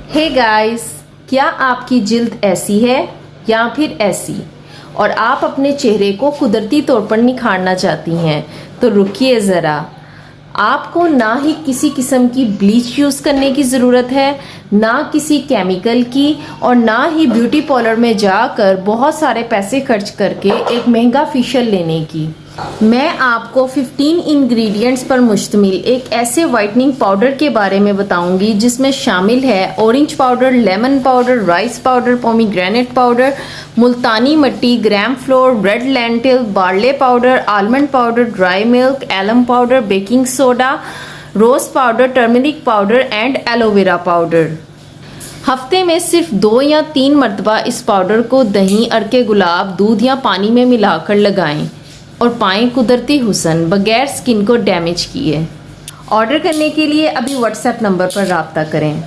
Hey guys, क्या आपकी जिल्द ऐसी है या फिर ऐसी और आप अपने चेहरे को कुदरती तौर पर निखारना चाहती हैं तो रुकिए ज़रा। आपको ना ही किसी किस्म की ब्लीच यूज़ करने की ज़रूरत है, ना किसी केमिकल की, और ना ही ब्यूटी पार्लर में जाकर बहुत सारे पैसे खर्च करके एक महंगा फेशियल लेने की। मैं आपको 15 इंग्रेडिएंट्स पर मुश्तमिल एक ऐसे वाइटनिंग पाउडर के बारे में बताऊंगी जिसमें शामिल है orange powder, lemon powder, rice powder, pomegranate powder, मुल्तानी मट्टी, gram flour, red lentil, barley powder, almond powder, dry milk, alum powder, baking soda, rose powder, turmeric powder and aloe vera powder. हफ्ते में सिर्फ 2 या 3 मरतबा इस पाउडर को दही, अरके गुलाब, दूध या पानी में मिलाकर लगाएं और पाएं कुदरती हुस्न बगैर स्किन को डैमेज किए। ऑर्डर करने के लिए अभी व्हाट्सएप नंबर पर राब्ता करें।